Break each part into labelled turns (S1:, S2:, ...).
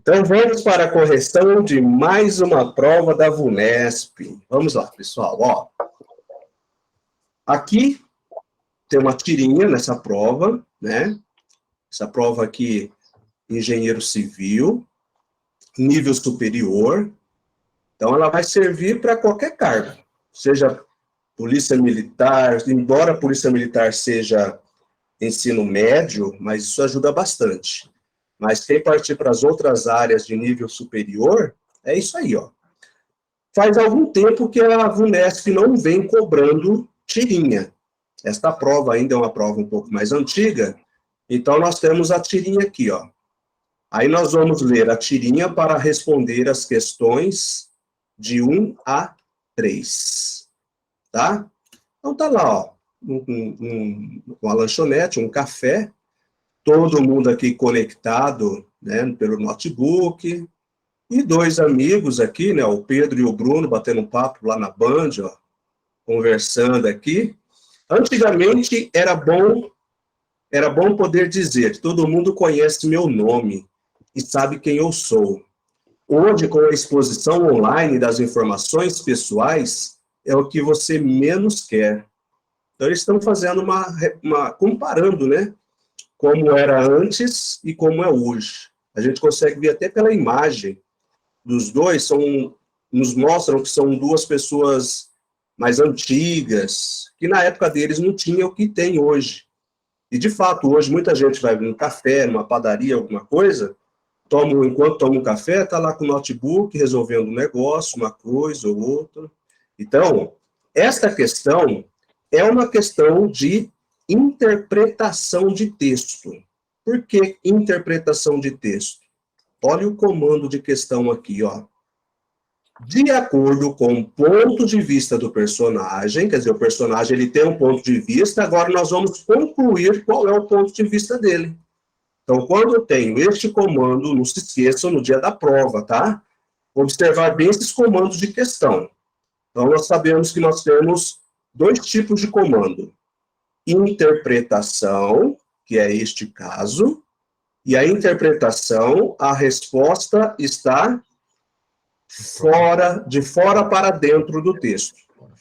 S1: Então, vamos para a correção de mais uma prova da VUNESP. Vamos lá, pessoal. Ó, aqui tem uma tirinha nessa prova, né? Essa prova aqui, engenheiro civil, nível superior. Então, ela vai servir para qualquer cargo, seja polícia militar, embora a polícia militar seja ensino médio, mas isso ajuda bastante. Mas quem partir para as outras áreas de nível superior, é isso aí, ó. Faz algum tempo que a VUNESP não vem cobrando tirinha. Esta prova ainda é uma prova um pouco mais antiga, então nós temos a tirinha aqui, ó. Aí nós vamos ler a tirinha para responder as questões de 1 a 3, tá? Então tá lá, ó, uma lanchonete, um café, todo mundo aqui conectado, né, pelo notebook, e dois amigos aqui, né, o Pedro e o Bruno, batendo um papo lá na Band, ó, conversando aqui. Antigamente era bom poder dizer, todo mundo conhece meu nome e sabe quem eu sou. Hoje, com a exposição online das informações pessoais, é o que você menos quer. Então, eles estão fazendo comparando, né, como era antes e como é hoje. A gente consegue ver até pela imagem dos dois, nos mostram que são duas pessoas mais antigas, que na época deles não tinha o que tem hoje. E, de fato, hoje muita gente vai num café, numa padaria, alguma coisa, enquanto toma um café, está lá com o notebook, resolvendo um negócio, uma coisa ou outra. Então, esta questão é uma questão de interpretação de texto. Por que interpretação de texto? Olha o comando de questão aqui, ó. De acordo com o ponto de vista do personagem, quer dizer, o personagem ele tem um ponto de vista, agora nós vamos concluir qual é o ponto de vista dele. Então, quando eu tenho este comando, não se esqueçam no dia da prova, tá? Observar bem esses comandos de questão. Então, nós sabemos que nós temos dois tipos de comando. Interpretação, que é este caso, e a interpretação, a resposta está de fora para dentro do texto.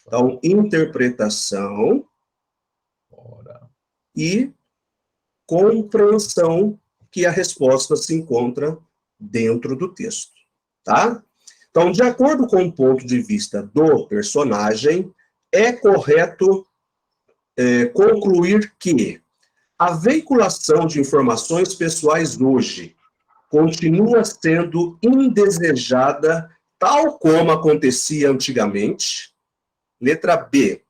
S1: Então, interpretação e compreensão, que a resposta se encontra dentro do texto, tá? Então, de acordo com o ponto de vista do personagem, é correto concluir que a veiculação de informações pessoais hoje continua sendo indesejada, tal como acontecia antigamente. Letra B.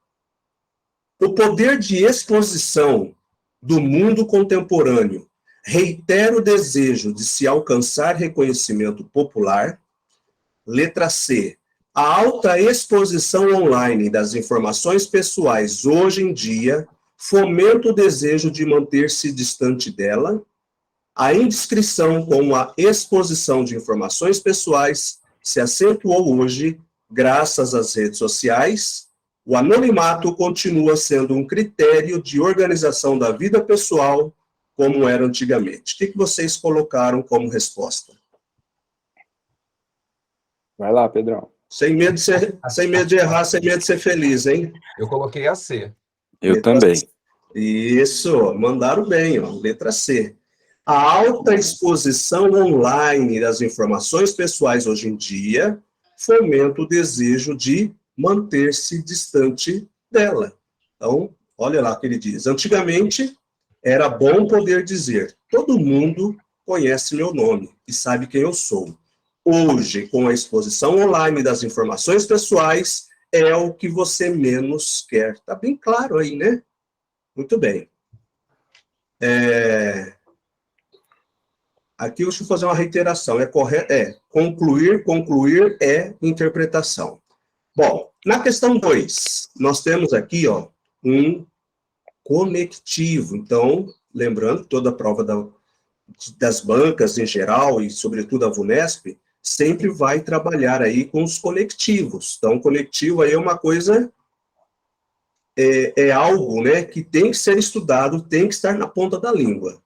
S1: O poder de exposição do mundo contemporâneo reitera o desejo de se alcançar reconhecimento popular. Letra C. A alta exposição online das informações pessoais hoje em dia fomenta o desejo de manter-se distante dela. A indiscrição com a exposição de informações pessoais se acentuou hoje graças às redes sociais. O anonimato continua sendo um critério de organização da vida pessoal, como era antigamente. O que vocês colocaram como resposta?
S2: Vai lá, Pedrão.
S1: Sem medo de errar, sem medo de ser feliz, hein?
S3: Eu coloquei a C.
S2: Eu também.
S1: Isso, mandaram bem, ó, letra C. A alta exposição online das informações pessoais hoje em dia fomenta o desejo de manter-se distante dela. Então, olha lá o que ele diz. Antigamente, era bom poder dizer, todo mundo conhece meu nome e sabe quem eu sou. Hoje, com a exposição online das informações pessoais, é o que você menos quer. Está bem claro aí, né? Muito bem. Aqui deixa eu fazer uma reiteração. É correto? Concluir é interpretação. Bom, na questão 2, nós temos aqui, ó, um conectivo. Então, lembrando que toda a prova das bancas em geral, e sobretudo a VUNESP, sempre vai trabalhar aí com os conectivos. Então, conectivo aí é uma coisa, é algo, né, que tem que ser estudado, tem que estar na ponta da língua.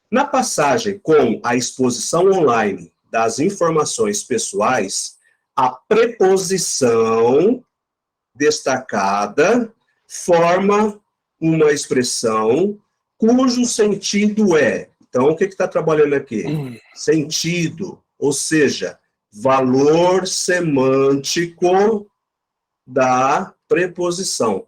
S1: Na passagem com a exposição online das informações pessoais, a preposição destacada forma uma expressão cujo sentido é... Então, o que está trabalhando aqui? Sentido, ou seja, valor semântico da preposição.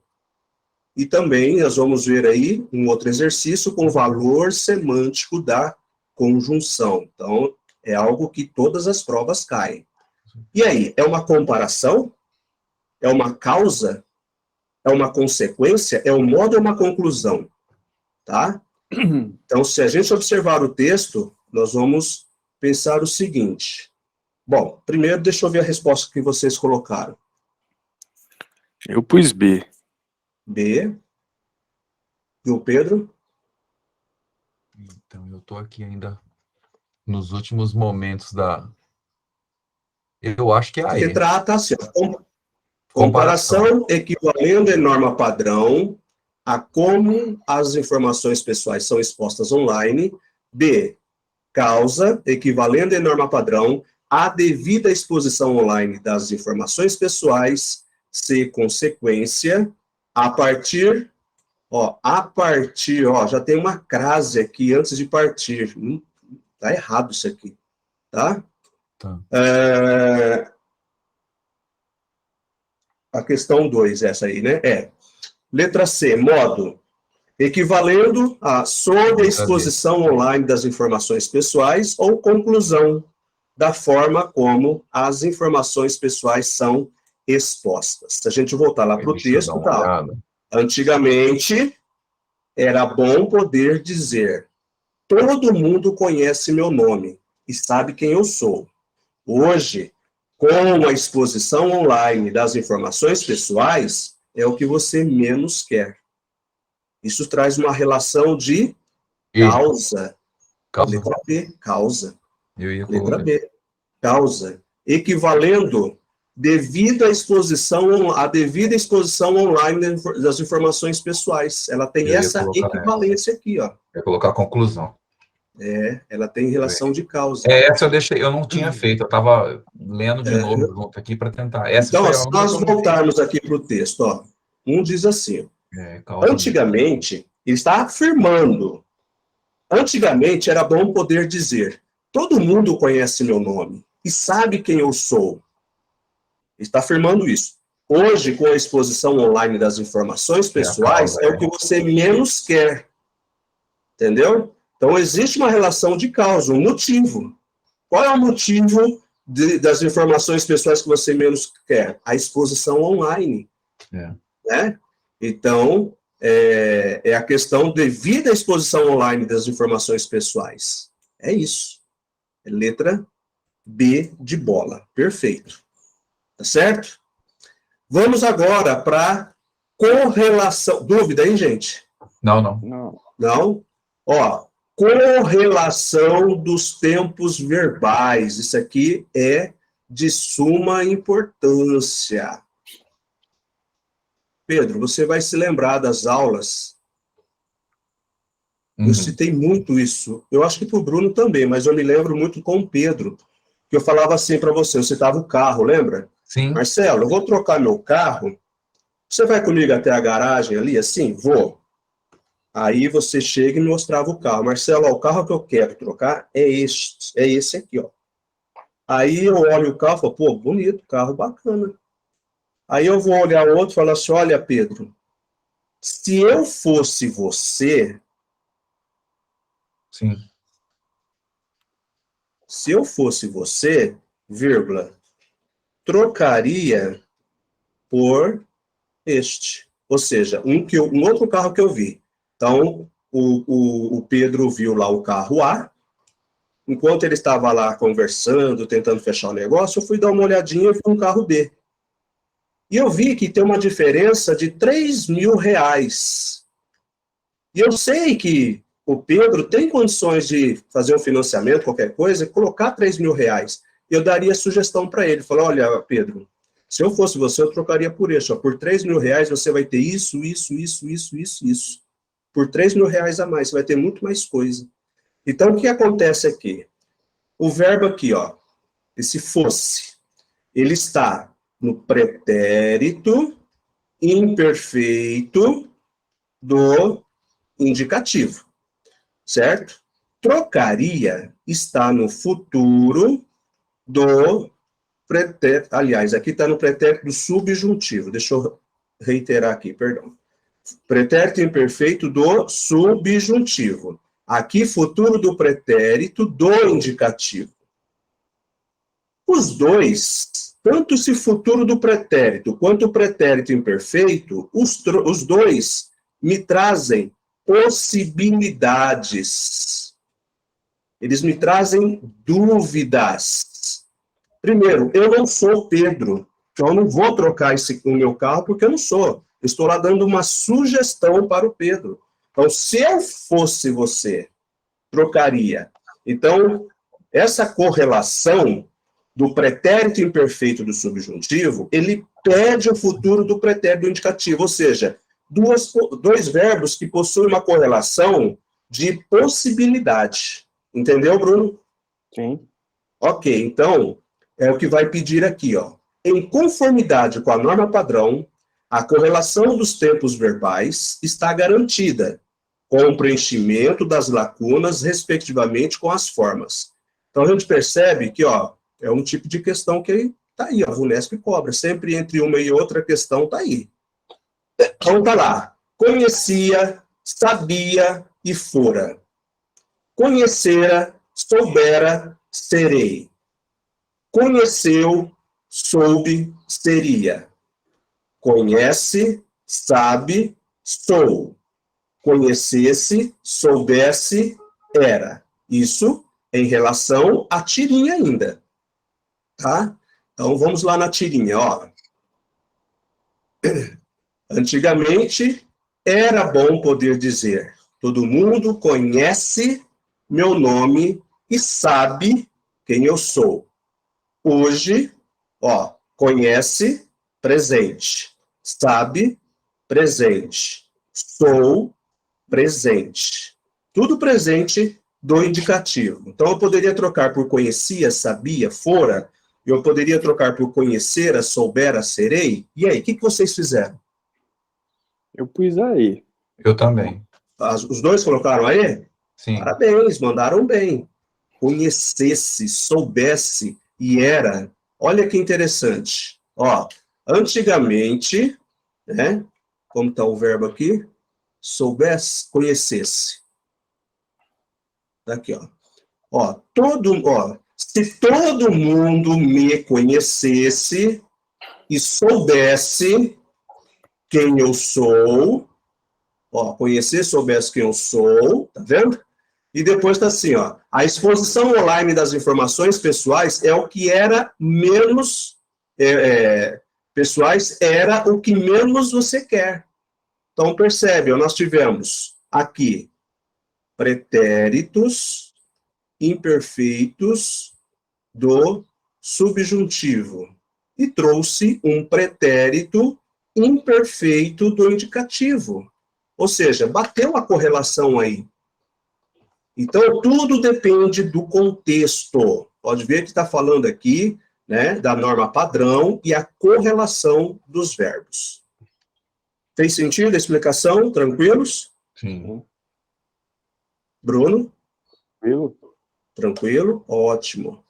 S1: E também nós vamos ver aí um outro exercício com valor semântico da conjunção. Então, é algo que todas as provas caem. E aí, é uma comparação? É uma causa? É uma consequência? É um modo ou uma conclusão? Tá? Então, se a gente observar o texto, nós vamos pensar o seguinte. Bom, primeiro, deixa eu ver a resposta que vocês colocaram.
S2: Eu pus B.
S1: B. E o Pedro?
S3: Então, eu estou aqui ainda nos últimos momentos da... Eu acho que é a
S1: Se
S3: E.
S1: trata assim, ó, comparação equivalendo em norma padrão a como as informações pessoais são expostas online. B. Causa equivalendo em norma padrão à devida exposição online das informações pessoais. C. Consequência. A partir, ó, já tem uma crase aqui antes de partir. Tá errado isso aqui, tá?
S3: Tá.
S1: A questão 2, essa aí, né? Letra C, modo. Equivalendo a sob a exposição online das informações pessoais ou conclusão da forma como as informações pessoais são expostas. Se a gente voltar lá para o texto, tá? Antigamente, era bom poder dizer: todo mundo conhece meu nome e sabe quem eu sou. Hoje, com a exposição online das informações pessoais, é o que você menos quer. Isso traz uma relação de causa. Letra B, causa. Letra B, causa. Equivalendo devido à a devida exposição online das informações pessoais. Ela tem essa equivalência aqui, ó.
S3: Eu ia colocar a conclusão.
S1: Ela tem relação de causa.
S3: Essa eu deixei, eu não tinha feito, eu estava lendo de novo junto aqui para tentar.
S1: Então, se nós voltarmos aqui para o texto, ó, um diz assim, antigamente, ele está afirmando, antigamente era bom poder dizer: todo mundo conhece meu nome e sabe quem eu sou. Ele está afirmando isso. Hoje, com a exposição online das informações pessoais, é o que você menos quer. Entendeu? Então, existe uma relação de causa, um motivo. Qual é o motivo das informações pessoais que você menos quer? A exposição online. Né? Então, é a questão devido à exposição online das informações pessoais. É isso. É letra B de bola. Perfeito. Tá certo? Vamos agora para correlação. Dúvida aí, gente?
S3: Não.
S1: Não? Ó, correlação dos tempos verbais. Isso aqui é de suma importância. Pedro, você vai se lembrar das aulas. Eu citei muito isso. Eu acho que para o Bruno também, mas eu me lembro muito com o Pedro, que eu falava assim para você, eu citava o carro, lembra?
S3: Sim.
S1: Marcelo, eu vou trocar meu carro. Você vai comigo até a garagem ali? Assim, vou. Aí você chega e me mostrava o carro. Marcelo, ó, o carro que eu quero trocar é esse aqui, ó. Aí eu olho o carro e falo, pô, bonito, carro bacana. Aí eu vou olhar o outro e falo assim, olha, Pedro, se eu fosse você...
S3: Sim.
S1: Se eu fosse você, vírgula, trocaria por este. Ou seja, um outro carro que eu vi. Então, o Pedro viu lá o carro A. Enquanto ele estava lá conversando, tentando fechar o negócio, eu fui dar uma olhadinha e vi um carro B. E eu vi que tem uma diferença de R$3.000. E eu sei que o Pedro tem condições de fazer um financiamento, qualquer coisa, e colocar R$3.000. Eu daria sugestão para ele. Falar, olha, Pedro, se eu fosse você, eu trocaria por isso. Ó, por R$3.000 você vai ter isso. Por R$3.000 a mais, você vai ter muito mais coisa. Então, o que acontece aqui? o verbo aqui, ó, esse fosse, ele está no pretérito imperfeito do indicativo, certo? Trocaria está no futuro do pretérito, aliás, aqui está no pretérito do subjuntivo, deixa eu reiterar aqui, perdão. Pretérito imperfeito do subjuntivo. Aqui, futuro do pretérito do indicativo. Os dois, tanto esse futuro do pretérito quanto o pretérito imperfeito, os dois me trazem possibilidades. Eles me trazem dúvidas. Primeiro, eu não sou Pedro, então eu não vou trocar o meu carro porque eu não sou. Eu estou lá dando uma sugestão para o Pedro. Então, se eu fosse você, trocaria. Então, essa correlação do pretérito imperfeito do subjuntivo, ele pede o futuro do pretérito do indicativo, ou seja, dois verbos que possuem uma correlação de possibilidade. Entendeu, Bruno?
S2: Sim.
S1: Ok, então, é o que vai pedir aqui, ó. Em conformidade com a norma padrão, a correlação dos tempos verbais está garantida, com o preenchimento das lacunas, respectivamente, com as formas. Então, a gente percebe que, ó, é um tipo de questão que está aí, a VUNESP cobra. Sempre entre uma e outra questão está aí. Então, está lá. Conhecia, sabia e fora. Conhecera, soubera, serei. Conheceu, soube, seria. Conhece, sabe, sou. Conhecesse, soubesse, era. Isso em relação à tirinha ainda. Tá? Então, vamos lá na tirinha, ó. Antigamente, era bom poder dizer, todo mundo conhece meu nome e sabe quem eu sou. Hoje, ó, conhece, presente. Sabe, presente. Sou, presente. Tudo presente do indicativo. Então, eu poderia trocar por conhecia, sabia, fora. Eu poderia trocar por conhecera, soubera, serei. E aí, o que vocês fizeram?
S2: Eu pus aí.
S3: Eu também.
S1: Os dois colocaram aí?
S3: Sim.
S1: Parabéns, mandaram bem. Conhecesse, soubesse e era. Olha que interessante. Ó, antigamente, né? Como está o verbo aqui? Soubesse, conhecesse. Aqui, ó. Ó, se todo mundo me conhecesse e soubesse quem eu sou, ó, conhecer, soubesse quem eu sou, tá vendo? E depois tá assim, ó, a exposição online das informações pessoais é o que era menos, pessoais, era o que menos você quer. Então, percebe, ó, nós tivemos aqui pretéritos imperfeitos do subjuntivo e trouxe um pretérito imperfeito do indicativo. Ou seja, bateu a correlação aí. Então, tudo depende do contexto. Pode ver que está falando aqui, né, da norma padrão e a correlação dos verbos. Fez sentido a explicação? Tranquilos?
S3: Sim.
S1: Bruno?
S2: Tranquilo?
S1: Tranquilo? Ótimo.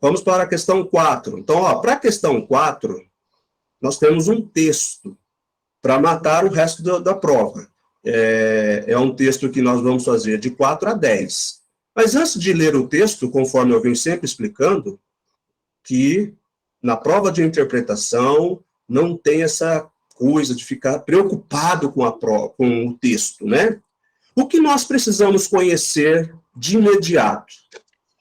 S1: Vamos para a questão 4. Então, ó, para a questão 4, nós temos um texto para matar o resto da prova. É um texto que nós vamos fazer de 4 a 10. Mas antes de ler o texto, conforme eu venho sempre explicando, que na prova de interpretação não tem essa coisa de ficar preocupado com com o texto, né? O que nós precisamos conhecer de imediato?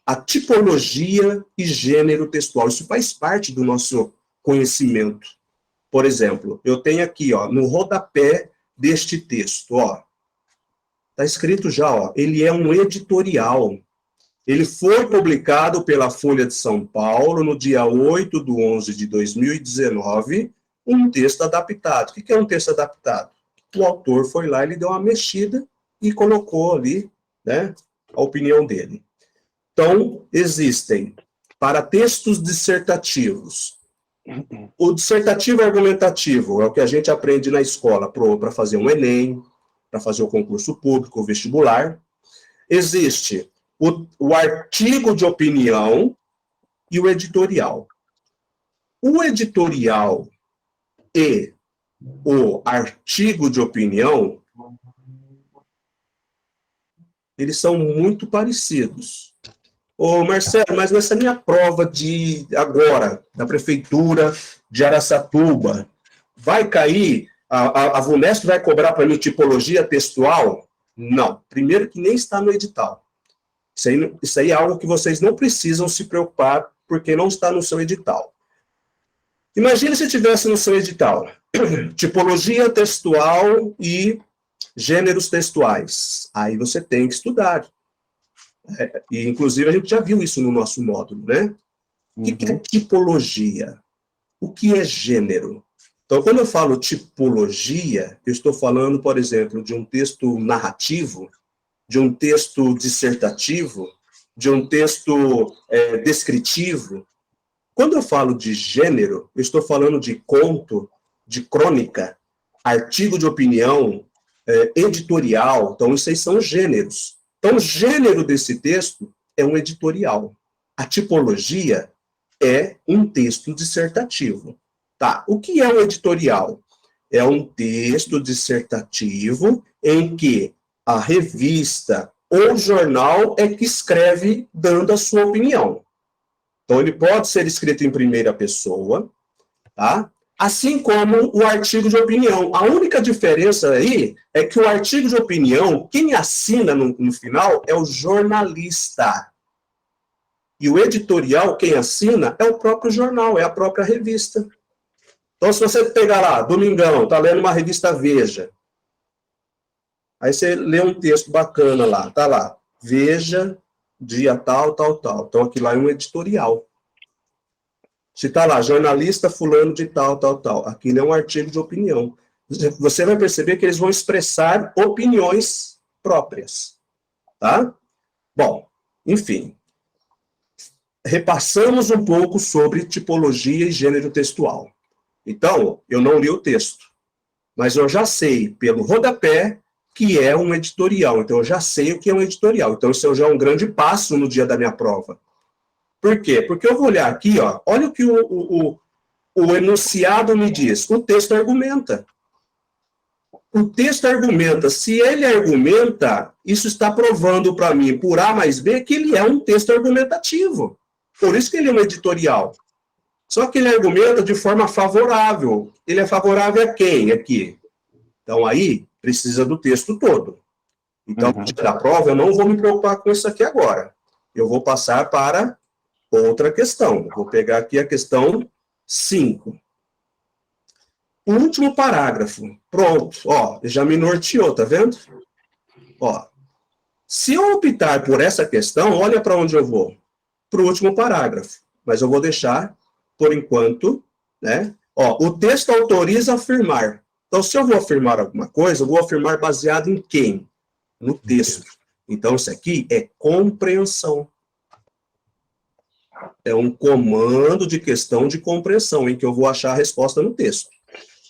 S1: A tipologia e gênero textual. Isso faz parte do nosso conhecimento. Por exemplo, eu tenho aqui, ó, no rodapé deste texto, ó, está escrito já, ó, ele é um editorial. Ele foi publicado pela Folha de São Paulo no dia 8/11/2019, um texto adaptado. O que é um texto adaptado? O autor foi lá, ele deu uma mexida e colocou ali, né, a opinião dele. Então, existem, para textos dissertativos, o dissertativo argumentativo é o que a gente aprende na escola para fazer um Enem, para fazer o concurso público, o vestibular. Existe o artigo de opinião e o editorial. O editorial e o artigo de opinião, eles são muito parecidos. Ô, Marcelo, mas nessa minha prova de agora, da Prefeitura de Araçatuba, vai cair, a VUNESP vai cobrar para mim tipologia textual? Não. Primeiro que nem está no edital. Isso aí é algo que vocês não precisam se preocupar, porque não está no seu edital. Imagine se tivesse no seu edital tipologia textual e gêneros textuais. Aí você tem que estudar. E, inclusive, a gente já viu isso no nosso módulo, né? O que é tipologia? O que é gênero? Então, quando eu falo tipologia, eu estou falando, por exemplo, de um texto narrativo, de um texto dissertativo, de um texto descritivo. Quando eu falo de gênero, eu estou falando de conto, de crônica, artigo de opinião, editorial. Então, isso aí são gêneros. Então, o gênero desse texto é um editorial. A tipologia é um texto dissertativo. Tá, o que é um editorial? É um texto dissertativo em que a revista ou jornal é que escreve dando a sua opinião. Então, ele pode ser escrito em primeira pessoa, tá? Assim como o artigo de opinião. A única diferença aí é que o artigo de opinião, quem assina no final é o jornalista. E o editorial, quem assina, é o próprio jornal, é a própria revista. Então, se você pegar lá, domingão, tá lendo uma revista Veja, aí você lê um texto bacana lá, tá lá, Veja, dia tal, tal, tal. Então, aquilo lá é um editorial. Se tá lá, jornalista fulano de tal, tal, tal. Aquilo é um artigo de opinião. Você vai perceber que eles vão expressar opiniões próprias. Tá? Bom, enfim. Repassamos um pouco sobre tipologia e gênero textual. Então, eu não li o texto, mas eu já sei, pelo rodapé, que é um editorial. Então, eu já sei o que é um editorial. Então, isso já é um grande passo no dia da minha prova. Por quê? Porque eu vou olhar aqui, ó, olha o que o enunciado me diz. O texto argumenta. O texto argumenta. Se ele argumenta, isso está provando para mim, por A mais B, que ele é um texto argumentativo. Por isso que ele é um editorial. Só que ele argumenta de forma favorável. Ele é favorável a quem aqui? Então, aí, precisa do texto todo. Então, no dia da prova, eu não vou me preocupar com isso aqui agora. Eu vou passar para outra questão. Vou pegar aqui a questão 5. O último parágrafo. Pronto. Ó, já me norteou, tá vendo? Ó, se eu optar por essa questão, olha para onde eu vou. Para o último parágrafo. Mas eu vou deixar, por enquanto, né? Ó, o texto autoriza a afirmar. Então, se eu vou afirmar alguma coisa, eu vou afirmar baseado em quem? No texto. Então, isso aqui é compreensão. É um comando de questão de compreensão, em que eu vou achar a resposta no texto.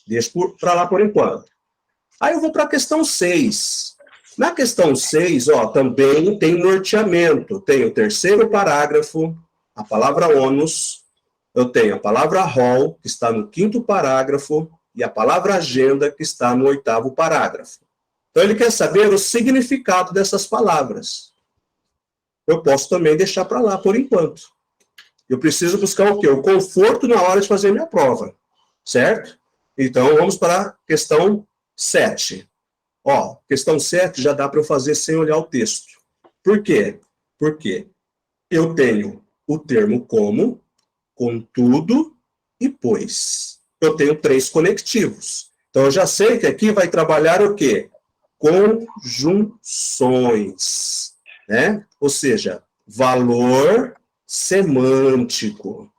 S1: Deixa para lá por enquanto. Aí eu vou para a questão 6. Na questão 6, ó, também tem norteamento. Tem o terceiro parágrafo, a palavra ônus. Eu tenho a palavra rol, que está no 5º parágrafo, e a palavra agenda, que está no 8º parágrafo. Então, ele quer saber o significado dessas palavras. Eu posso também deixar para lá por enquanto. Eu preciso buscar o quê? O conforto na hora de fazer minha prova. Certo? Então, vamos para a questão 7. Ó, questão 7 já dá para eu fazer sem olhar o texto. Por quê? Porque eu tenho o termo como, contudo e pois. Eu tenho 3 conectivos. Então, eu já sei que aqui vai trabalhar o quê? Conjunções, né? Ou seja, valor semântico.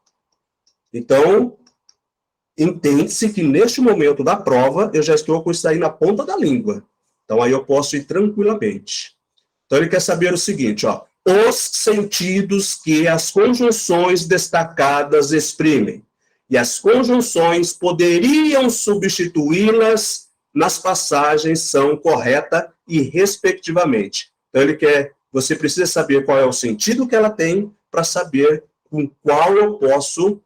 S1: Então, entende-se que neste momento da prova, eu já estou com isso aí na ponta da língua. Então, aí eu posso ir tranquilamente. Então, ele quer saber o seguinte, ó. os sentidos que as conjunções destacadas exprimem, e as conjunções poderiam substituí-las nas passagens são correta e respectivamente. Então, você precisa saber qual é o sentido que ela tem para saber com qual eu posso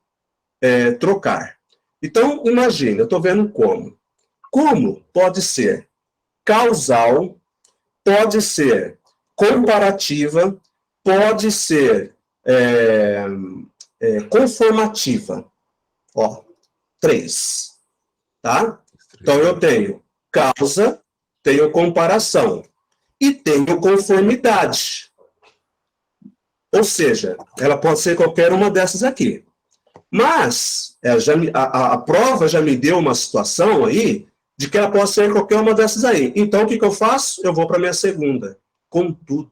S1: trocar. Então, imagina, eu estou vendo como. Como pode ser causal, pode ser comparativa, pode ser conformativa. Ó, 3, tá? Então, eu tenho causa, tenho comparação e tenho conformidade. Ou seja, ela pode ser qualquer uma dessas aqui. Mas a prova já me deu uma situação aí de que ela pode ser qualquer uma dessas aí. Então, o que eu faço? Eu vou para a minha segunda. Contudo,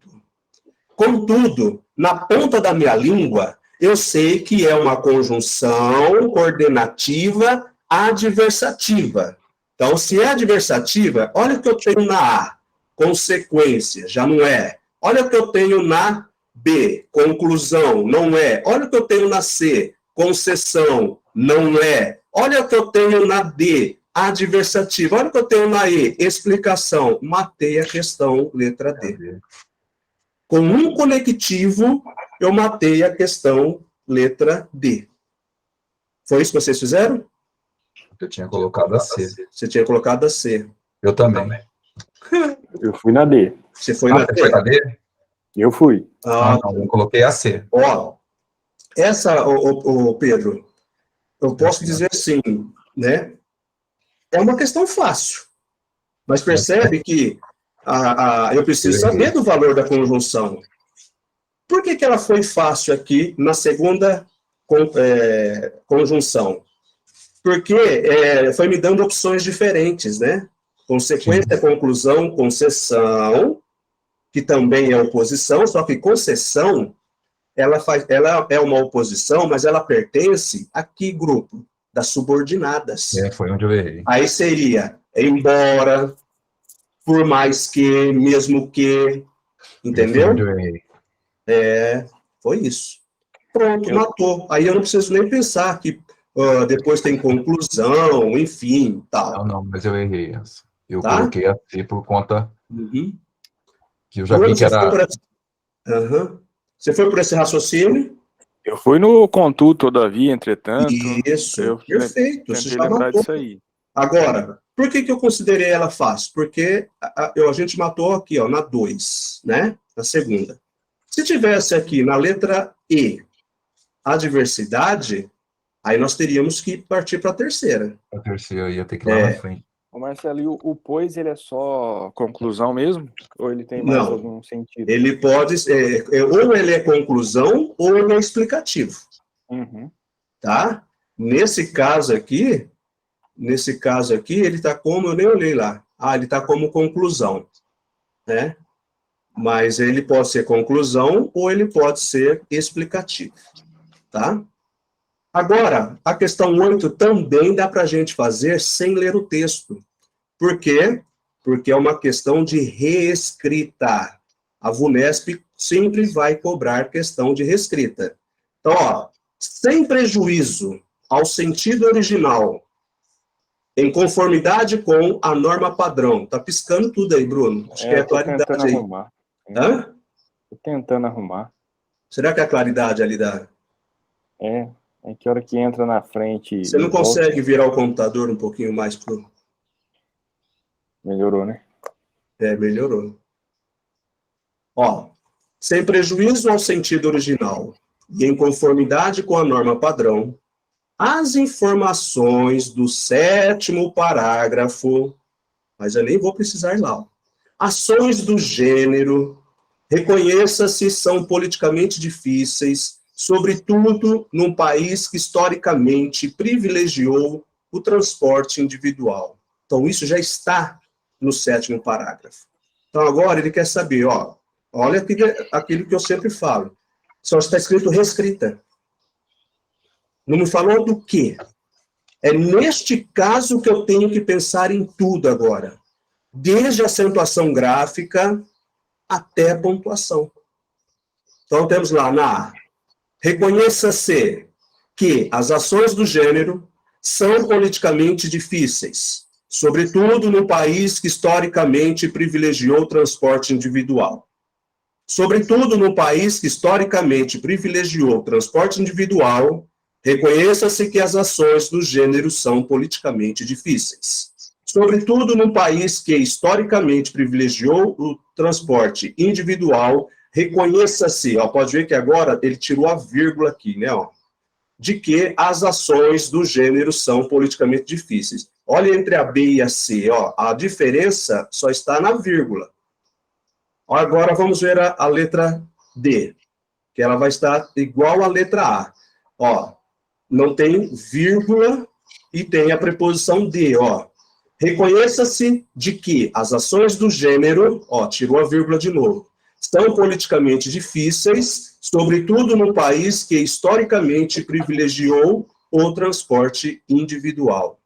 S1: na ponta da minha língua, eu sei que é uma conjunção coordenativa adversativa. Então, se é adversativa, olha o que eu tenho na A, consequência, já não é. Olha o que eu tenho na B, conclusão, não é. Olha o que eu tenho na C, concessão, não é. Olha o que eu tenho na D, adversativa. Olha o que eu tenho na E, explicação. Matei a questão, letra D. Com um conectivo, eu matei a questão, letra D. Foi isso que vocês fizeram?
S3: Eu tinha colocado a C.
S1: Você tinha colocado a C.
S3: Eu também.
S2: Eu fui na D.
S1: Você foi na
S3: Você
S1: D?
S3: foi na D?
S2: Eu fui.
S3: Não, eu coloquei a C.
S1: Ó, essa, Pedro, eu posso dizer assim, né? É uma questão fácil. Mas percebe que eu preciso saber do valor da conjunção. Por que ela foi fácil aqui na segunda conjunção? Porque foi me dando opções diferentes, né? Consequência, conclusão, concessão, que também é oposição, só que concessão, ela é uma oposição, mas ela pertence a que grupo? Das subordinadas.
S3: Foi onde eu errei.
S1: Aí seria embora, por mais que, mesmo que, entendeu?
S3: Foi onde eu errei.
S1: Foi isso. Pronto, matou. Aí eu não preciso nem pensar que depois tem conclusão, enfim, tal.
S3: Não, mas eu errei essa. Eu
S1: Tá?
S3: coloquei a C por conta que eu já
S1: Bruno,
S3: vi que era...
S1: Você foi por esse raciocínio?
S2: Eu fui no contudo, todavia, entretanto.
S1: Isso, perfeito. Você
S2: Tentei
S1: já
S2: lembrar
S1: matou.
S2: disso aí.
S1: Agora, por que eu considerei ela fácil? Porque a gente matou aqui, ó, na 2, né? Na segunda. Se tivesse aqui na letra E, adversidade, aí nós teríamos que partir para a terceira.
S3: A terceira ia ter que ir lá na frente.
S2: Ô Marcelo, o pois, ele é só conclusão mesmo? Ou ele tem mais algum sentido?
S1: Ele pode, ou ele é conclusão, ou ele é explicativo. Tá? Nesse caso aqui, ele está como, eu nem olhei lá. Ele está como conclusão, né? Mas ele pode ser conclusão, ou ele pode ser explicativo, tá? Agora, a questão 8 também dá para a gente fazer sem ler o texto. Por quê? Porque é uma questão de reescrita. A VUNESP sempre vai cobrar questão de reescrita. Então, ó, sem prejuízo ao sentido original, em conformidade com a norma padrão. Tá piscando tudo aí, Bruno. Acho que é a claridade aí.
S2: Arrumar.
S1: Hã?
S2: Tô tentando arrumar.
S1: Será que é a claridade ali dá?
S2: É que hora que entra na frente...
S1: Você não consegue virar o computador um pouquinho mais pro...
S2: Melhorou, né?
S1: Melhorou. Ó, sem prejuízo ao sentido original e em conformidade com a norma padrão, as informações do 7º parágrafo, mas eu nem vou precisar ir lá, ó. Ações do gênero, reconheça se são politicamente difíceis, sobretudo num país que historicamente privilegiou o transporte individual. Então, isso já está no 7º parágrafo. Então, agora ele quer saber, ó, olha aquilo que eu sempre falo, só está escrito reescrita. Não me falou do quê? É neste caso que eu tenho que pensar em tudo agora, desde a acentuação gráfica até a pontuação. Então, temos lá na A. Reconheça-se que as ações do gênero são politicamente difíceis, sobretudo num país que historicamente privilegiou o transporte individual. Sobretudo num país que historicamente privilegiou o transporte individual, reconheça-se que as ações do gênero são politicamente difíceis. Sobretudo num país que historicamente privilegiou o transporte individual, reconheça-se, pode ver que agora ele tirou a vírgula aqui, né, ó, de que as ações do gênero são politicamente difíceis. Olha entre a B e a C, ó, a diferença só está na vírgula. Agora vamos ver a letra D, que ela vai estar igual à letra A. Ó, não tem vírgula e tem a preposição de, ó. Reconheça-se de que as ações do gênero, ó, tirou a vírgula de novo, são politicamente difíceis, sobretudo no país que historicamente privilegiou o transporte individual.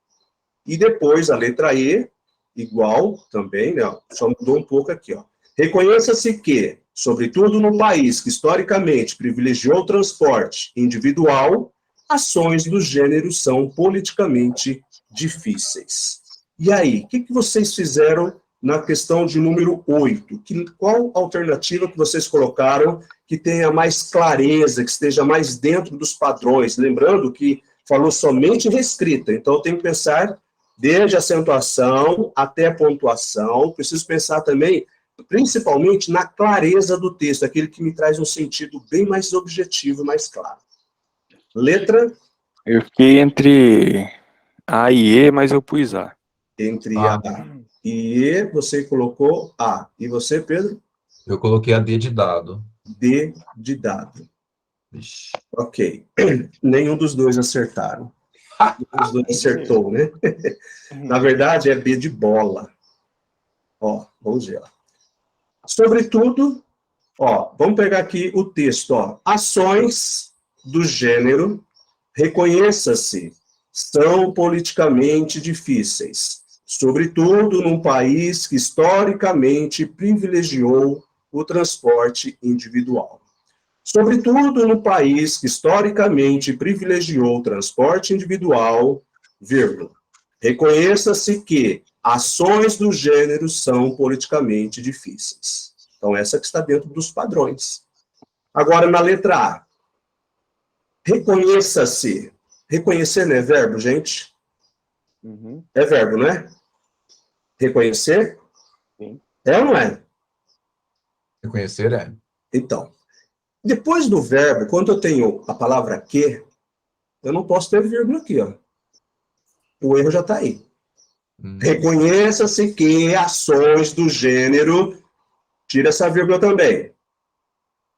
S1: E depois a letra E, igual também, né, só mudou um pouco aqui, ó. Reconheça-se que, sobretudo no país que historicamente privilegiou o transporte individual, ações do gênero são politicamente difíceis. E aí, o que vocês fizeram na questão de número 8? Qual alternativa que vocês colocaram que tenha mais clareza, que esteja mais dentro dos padrões? Lembrando que falou somente reescrita, então eu tenho que pensar desde a acentuação até a pontuação, preciso pensar também principalmente na clareza do texto, aquele que me traz um sentido bem mais objetivo, mais claro. Letra?
S2: Eu fiquei entre A e E, mas eu pus A.
S1: Entre A e E, você colocou A. E você, Pedro?
S3: Eu coloquei a D de dado.
S1: D de dado.
S3: Ixi.
S1: Ok. Nenhum dos dois acertaram. Nenhum dos dois acertou, né? Na verdade, é B de bola. Ó, vamos ver, ó. Sobretudo, ó, vamos pegar aqui o texto, ó. Ações do gênero, reconheça-se, são politicamente difíceis, sobretudo num país que historicamente privilegiou o transporte individual. Sobretudo no país que historicamente privilegiou o transporte individual, vírgula. Reconheça-se que ações do gênero são politicamente difíceis. Então, essa que está dentro dos padrões. Agora, na letra A. Reconheça-se. Reconhecer não é verbo, gente?
S2: Uhum.
S1: É verbo, não é? Reconhecer?
S2: Sim.
S1: É ou não é?
S3: Reconhecer é.
S1: Então, depois do verbo, quando eu tenho a palavra que, eu não posso ter vírgula aqui, ó. O erro já está aí. Reconheça-se que ações do gênero, tira essa vírgula também,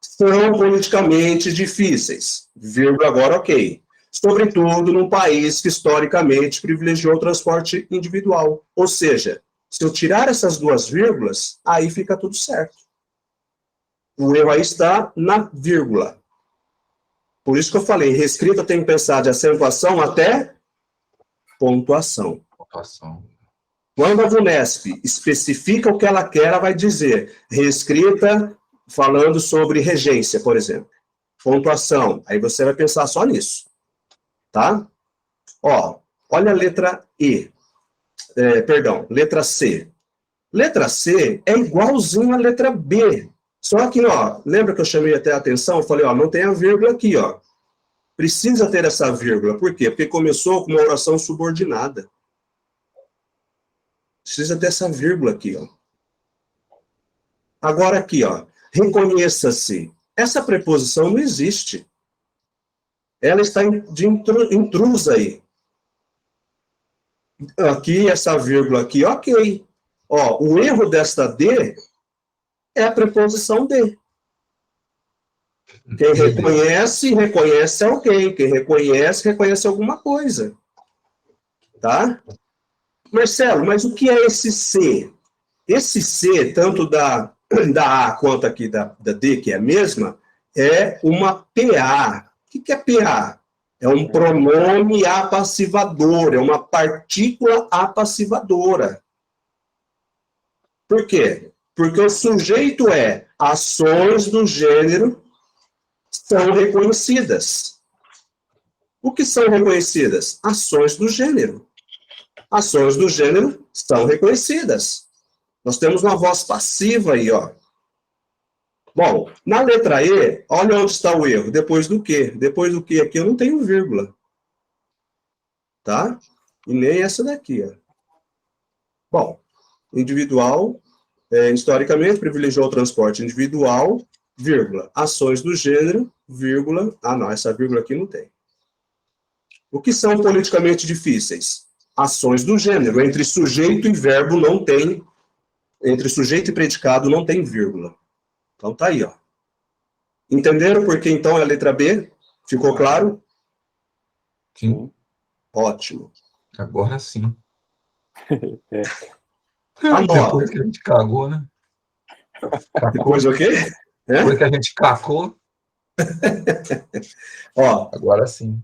S1: são politicamente difíceis. Vírgula agora, ok. Sobretudo num país que historicamente privilegiou o transporte individual. Ou seja, se eu tirar essas duas vírgulas, aí fica tudo certo. O erro aí está na vírgula. Por isso que eu falei, reescrita tem que pensar de acentuação até pontuação. Quando a VUNESP especifica o que ela quer, ela vai dizer reescrita falando sobre regência, por exemplo. Pontuação. Aí você vai pensar só nisso. Tá? Ó, olha a letra E. Letra C. Letra C é igualzinho à letra B. Só que, ó, lembra que eu chamei até a atenção? Eu falei, ó, não tem a vírgula aqui, ó. Precisa ter essa vírgula. Por quê? Porque começou com uma oração subordinada. Precisa ter essa vírgula aqui, ó. Agora aqui, ó. Reconheça-se. Essa preposição não existe. Ela está de intrusa aí. Aqui, essa vírgula aqui, ok. Ó, o erro desta D é a preposição de. Quem reconhece alguém. Quem reconhece alguma coisa. Tá? Marcelo, mas o que é esse C? Esse C, tanto da A quanto aqui da D, que é a mesma, é uma PA. O que é PA? É um pronome apassivador, é uma partícula apassivadora. Por quê? Porque o sujeito é ações do gênero, são reconhecidas. O que são reconhecidas? Ações do gênero. Ações do gênero são reconhecidas. Nós temos uma voz passiva aí, ó. Bom, na letra E, olha onde está o erro. Depois do quê? Depois do quê aqui eu não tenho vírgula. Tá? E nem essa daqui, ó. Bom, individual, historicamente, privilegiou o transporte individual, vírgula, ações do gênero, vírgula, não, essa vírgula aqui não tem. O que são politicamente difíceis? Ações do gênero. Entre sujeito e verbo não tem, entre sujeito e predicado não tem vírgula. Então tá aí, ó. Entenderam por que então é a letra B? Ficou claro?
S3: Sim.
S1: Ótimo.
S3: Agora sim.
S1: Depois
S3: que a gente cagou, né?
S1: Depois o quê?
S3: Depois que a gente cacou.
S1: Ó,
S3: agora sim.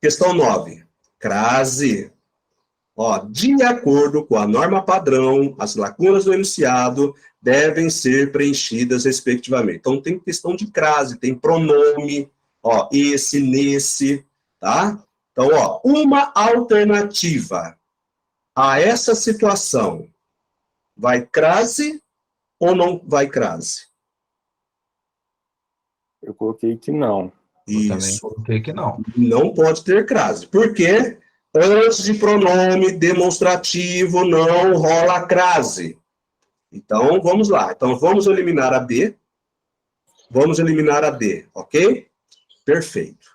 S1: Questão 9. Crase. Ó, de acordo com a norma padrão, as lacunas do enunciado devem ser preenchidas respectivamente. Então, tem questão de crase, tem pronome, ó, esse, nesse, tá? Então, ó, uma alternativa a essa situação vai crase ou não vai crase?
S2: Eu coloquei que não.
S3: Eu também coloquei que não.
S1: Não pode ter crase. Por quê? Antes de pronome demonstrativo não rola crase. Então, vamos lá. Então, vamos eliminar a B. Vamos eliminar a D, ok? Perfeito.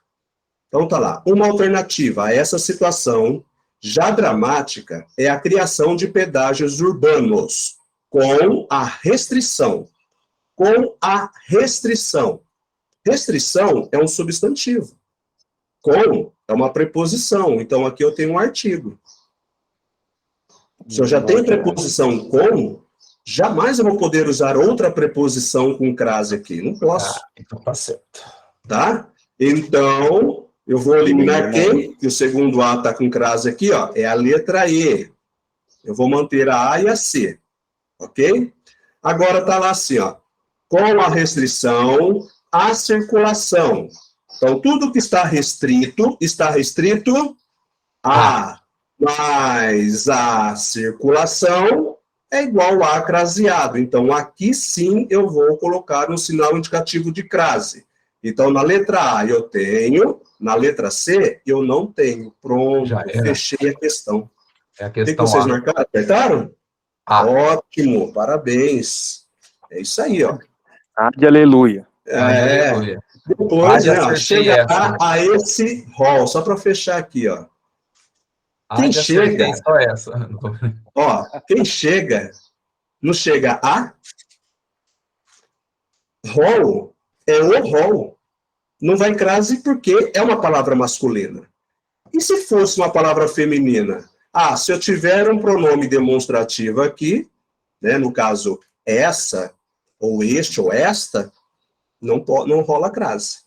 S1: Então, tá lá. Uma alternativa a essa situação já dramática é a criação de pedágios urbanos com a restrição. Com a restrição. Restrição é um substantivo. Com é uma preposição. Então, aqui eu tenho um artigo. Se eu já tenho preposição com, jamais eu vou poder usar outra preposição com crase aqui. Não posso.
S3: Então tá certo.
S1: Tá? Então, eu vou eliminar quem? Que o segundo A está com crase aqui, ó. É a letra E. Eu vou manter a A e a C. Ok? Agora tá lá assim, ó. Com a restrição à circulação. Então, tudo que está restrito a mais a circulação é igual a craseado. Então, aqui sim eu vou colocar um sinal indicativo de crase. Então, na letra A eu tenho, na letra C eu não tenho. Pronto, fechei a questão.
S3: É a questão
S1: o que vocês
S3: A.
S1: marcaram? Apertaram? Ótimo, parabéns. É isso aí, ó.
S2: De aleluia.
S3: Aleluia.
S1: Depois, né, ó, chega a esse rol, só para fechar aqui, ó. Quem chega...
S3: Só essa.
S1: Ó, quem chega, não chega a... Rol é o rol. Não vai crase porque é uma palavra masculina. E se fosse uma palavra feminina? Se eu tiver um pronome demonstrativo aqui, né, no caso, essa, ou este, ou esta, não rola crase.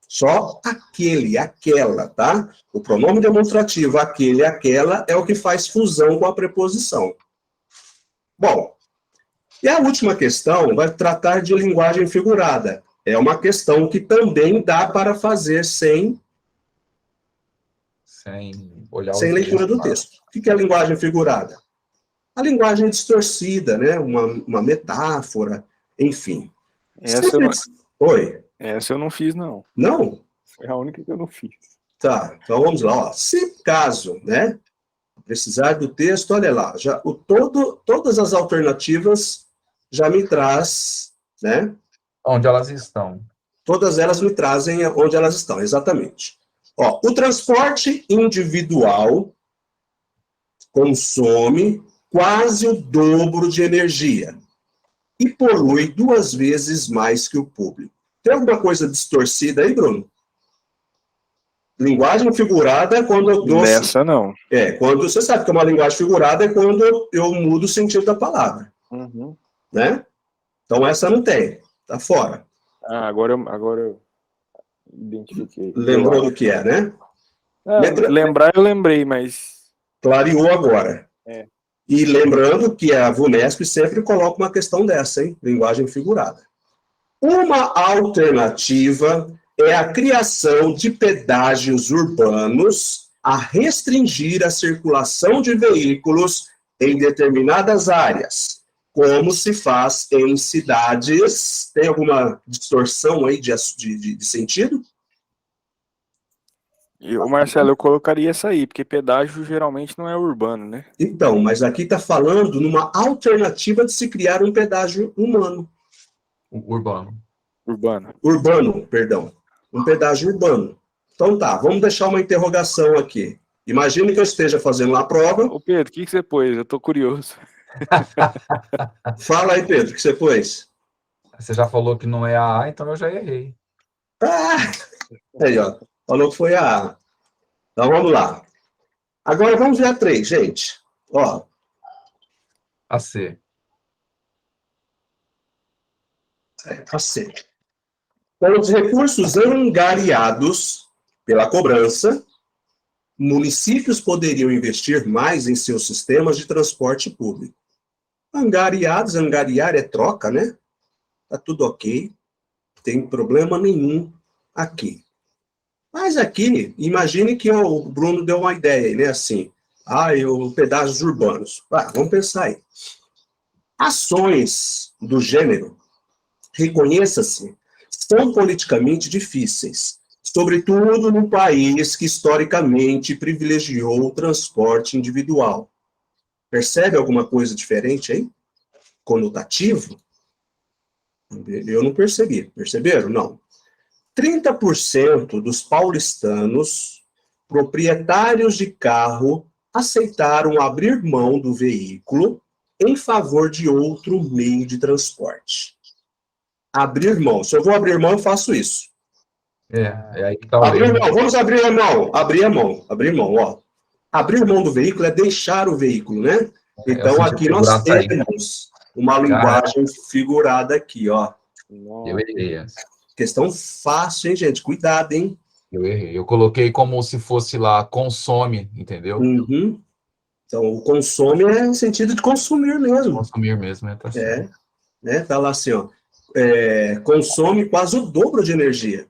S1: Só aquele, aquela, tá? O pronome demonstrativo, aquele, aquela, é o que faz fusão com a preposição. Bom, e a última questão vai tratar de linguagem figurada. É uma questão que também dá para fazer sem leitura do texto. O que é a linguagem figurada? A linguagem distorcida, né? Uma metáfora, enfim. Oi?
S2: Essa eu não fiz, não.
S1: Não?
S2: Foi a única que eu não fiz.
S1: Tá, então vamos lá. Ó. Se caso, né, precisar do texto, olha lá, já, todas as alternativas já me traz, né?
S3: Onde elas estão.
S1: Todas elas me trazem onde elas estão, exatamente. Ó, o transporte individual consome quase o dobro de energia e polui 2 vezes mais que o público. Tem alguma coisa distorcida aí, Bruno? Linguagem figurada é quando eu dou...
S2: Nessa não.
S1: Quando você sabe que é uma linguagem figurada é quando eu mudo o sentido da palavra.
S2: Uhum.
S1: Né? Então essa não tem, tá fora.
S2: Agora eu identifiquei.
S1: Lembrou do que é, né?
S2: Lembrar eu lembrei, mas...
S1: Clareou agora. E lembrando que a VUNESP sempre coloca uma questão dessa, hein? Linguagem figurada. Uma alternativa é a criação de pedágios urbanos a restringir a circulação de veículos em determinadas áreas, como se faz em cidades. Tem alguma distorção aí de sentido?
S2: Marcelo, eu colocaria essa aí, porque pedágio geralmente não é urbano, né?
S1: Então, mas aqui está falando numa alternativa de se criar um pedágio humano.
S3: Urbano.
S1: Urbano, perdão. Um pedágio urbano. Então tá, vamos deixar uma interrogação aqui. Imagine que eu esteja fazendo uma prova.
S2: Ô Pedro, o que você pôs? Eu tô curioso.
S1: Fala aí, Pedro, o que você pôs?
S3: Você já falou que não é a A, então eu já errei.
S1: Ah! Aí, ó. Falou que foi a A. Então vamos lá. Agora vamos ver a 3, gente. Ó.
S3: A C.
S1: A C. Com os recursos angariados pela cobrança, municípios poderiam investir mais em seus sistemas de transporte público. Angariados, angariar é troca, né? Tá tudo ok. Não tem problema nenhum aqui. Mas aqui, imagine que o Bruno deu uma ideia, né? Assim, pedágios urbanos. Vamos pensar aí. Ações do gênero, reconheça-se, são politicamente difíceis, sobretudo num país que historicamente privilegiou o transporte individual. Percebe alguma coisa diferente aí? Conotativo? Eu não percebi. Perceberam? Não. 30% dos paulistanos, proprietários de carro, aceitaram abrir mão do veículo em favor de outro meio de transporte. Abrir mão. Se eu vou abrir mão, eu faço isso.
S3: É aí que tá o
S1: abrir
S3: erro.
S1: mão, vamos abrir a mão. Abrir mão, ó. Abrir mão do veículo é deixar o veículo, né? Então, aqui nós temos uma linguagem figurada aqui, ó.
S3: Eu errei essa.
S1: Questão fácil, hein, gente? Cuidado, hein?
S3: Eu errei. Eu coloquei como se fosse lá, consome, entendeu?
S1: Uhum. Então, o consome é no sentido de consumir mesmo.
S3: Consumir mesmo, tá certo.
S1: Né? Tá lá assim, ó. Consome quase o dobro de energia.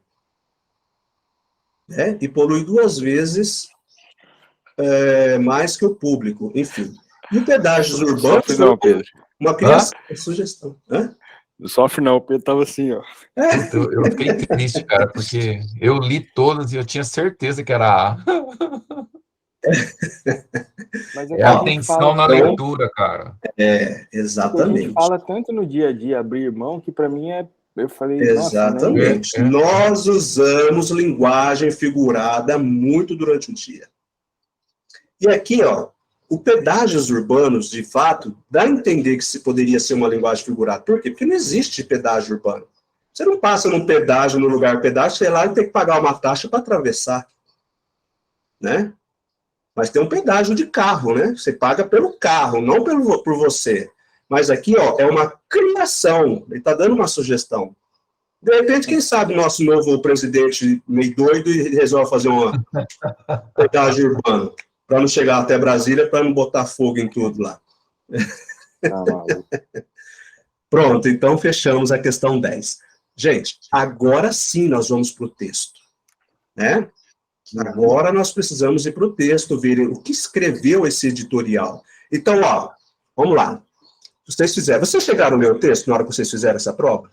S1: Né? E polui 2 vezes mais que o público, enfim. E o pedágios urbanos
S2: Sofre não, Pedro.
S1: Uma criação, sugestão.
S2: Não sofre não, o Pedro tava assim, ó.
S3: Eu fiquei triste, cara, porque eu li todas e eu tinha certeza que era A.
S2: Mas
S3: é a atenção na leitura, cara.
S1: Exatamente.
S2: A gente fala tanto no dia a dia, abrir mão, que para mim eu falei,
S1: exatamente. Nós usamos linguagem figurada muito durante o dia. E aqui, ó, o pedágios urbanos, de fato, dá a entender que se poderia ser uma linguagem figurada. Por quê? Porque não existe pedágio urbano. Você não passa num pedágio, no lugar pedágio, sei lá, e tem que pagar uma taxa para atravessar. Né? Mas tem um pedágio de carro, né? Você paga pelo carro, não por você. Mas aqui, ó, é uma criação. Ele está dando uma sugestão. De repente, quem sabe nosso novo presidente meio doido e resolve fazer uma pedágio urbano para não chegar até Brasília, para não botar fogo em tudo lá. Pronto, então fechamos a questão 10. Gente, agora sim nós vamos para o texto. Né? Agora nós precisamos ir para o texto, ver o que escreveu esse editorial. Então, ó, vamos lá. Vocês chegaram a ler o texto na hora que vocês fizeram essa prova?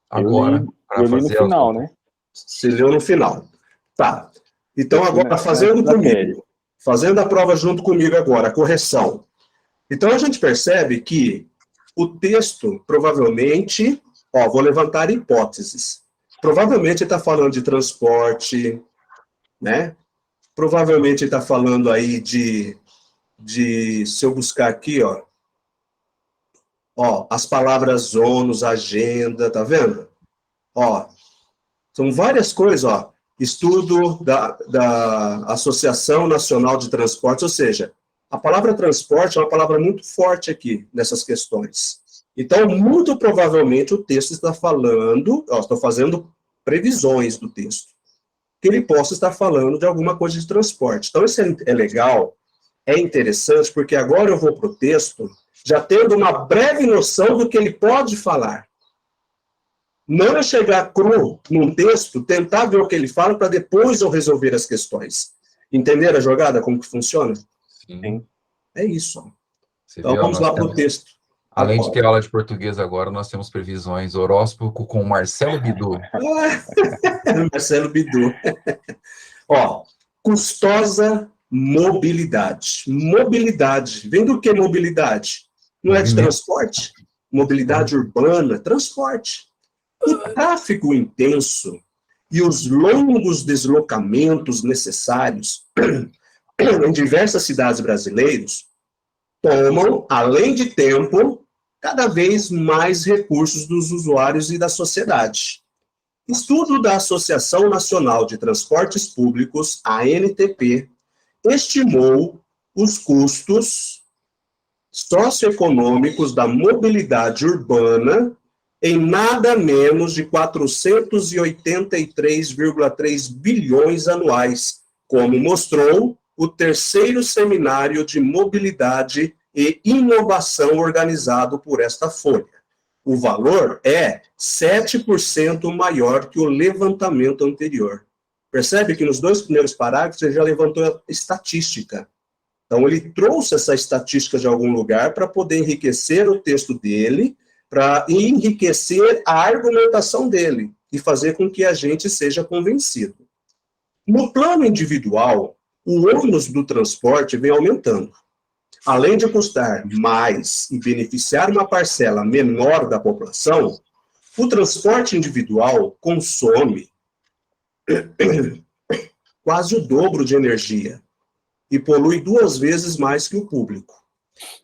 S3: Agora.
S2: Eu li no final, né?
S1: Você leu no final. Tá. Então, agora, fazendo a prova junto comigo agora, a correção. Então, a gente percebe que o texto, provavelmente, ó, vou levantar hipóteses. Provavelmente ele está falando de transporte, né? Provavelmente ele está falando aí de, se eu buscar aqui, ó, as palavras ônus, agenda, tá vendo? Ó, são várias coisas, ó. Estudo da Associação Nacional de Transportes, ou seja, a palavra transporte é uma palavra muito forte aqui nessas questões. Então, muito provavelmente o texto está falando, estou fazendo previsões do texto, que ele possa estar falando de alguma coisa de transporte. Então, isso é legal, é interessante, porque agora eu vou para o texto já tendo uma breve noção do que ele pode falar. Não é chegar cru num texto, tentar ver o que ele fala para depois eu resolver as questões. Entenderam a jogada, como que funciona?
S3: Sim.
S1: É isso.
S3: Você
S1: Então,
S3: viu,
S1: vamos lá para o texto.
S3: Além de ter aula de português agora, nós temos previsões horóscopo com Marcelo Bidu.
S1: Marcelo Bidu. Ó, custosa mobilidade. Mobilidade. Vem do que mobilidade? Não é de transporte? Mobilidade urbana, transporte. O tráfego intenso e os longos deslocamentos necessários em diversas cidades brasileiras tomam, além de tempo, cada vez mais recursos dos usuários e da sociedade. Estudo da Associação Nacional de Transportes Públicos, ANTP, estimou os custos socioeconômicos da mobilidade urbana em nada menos de 483,3 bilhões anuais, como mostrou o terceiro seminário de mobilidade e inovação organizado por esta folha. O valor é 7% maior que o levantamento anterior. Percebe que nos 2 primeiros parágrafos ele já levantou a estatística. Então, ele trouxe essa estatística de algum lugar para poder enriquecer o texto dele, para enriquecer a argumentação dele e fazer com que a gente seja convencido. No plano individual, o ônus do transporte vem aumentando. Além de custar mais e beneficiar uma parcela menor da população, o transporte individual consome quase o dobro de energia e polui 2 vezes mais que o público.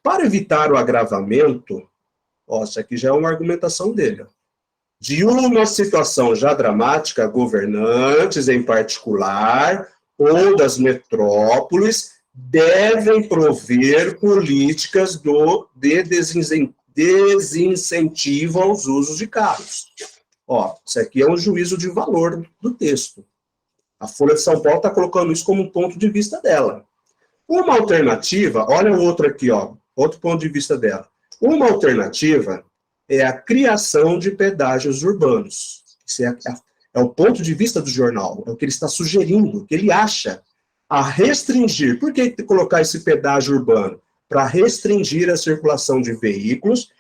S1: Para evitar o agravamento, isso aqui já é uma argumentação dele, de uma situação já dramática, governantes em particular, ou das metrópoles, devem prover políticas de desincentivo aos usos de carros. Isso aqui é um juízo de valor do texto. A Folha de São Paulo está colocando isso como um ponto de vista dela. Uma alternativa, olha o outro aqui, outro ponto de vista dela. Uma alternativa é a criação de pedágios urbanos. Isso é o ponto de vista do jornal, é o que ele está sugerindo, o que ele acha. A restringir. Por que colocar esse pedágio urbano? Para restringir a circulação de veículos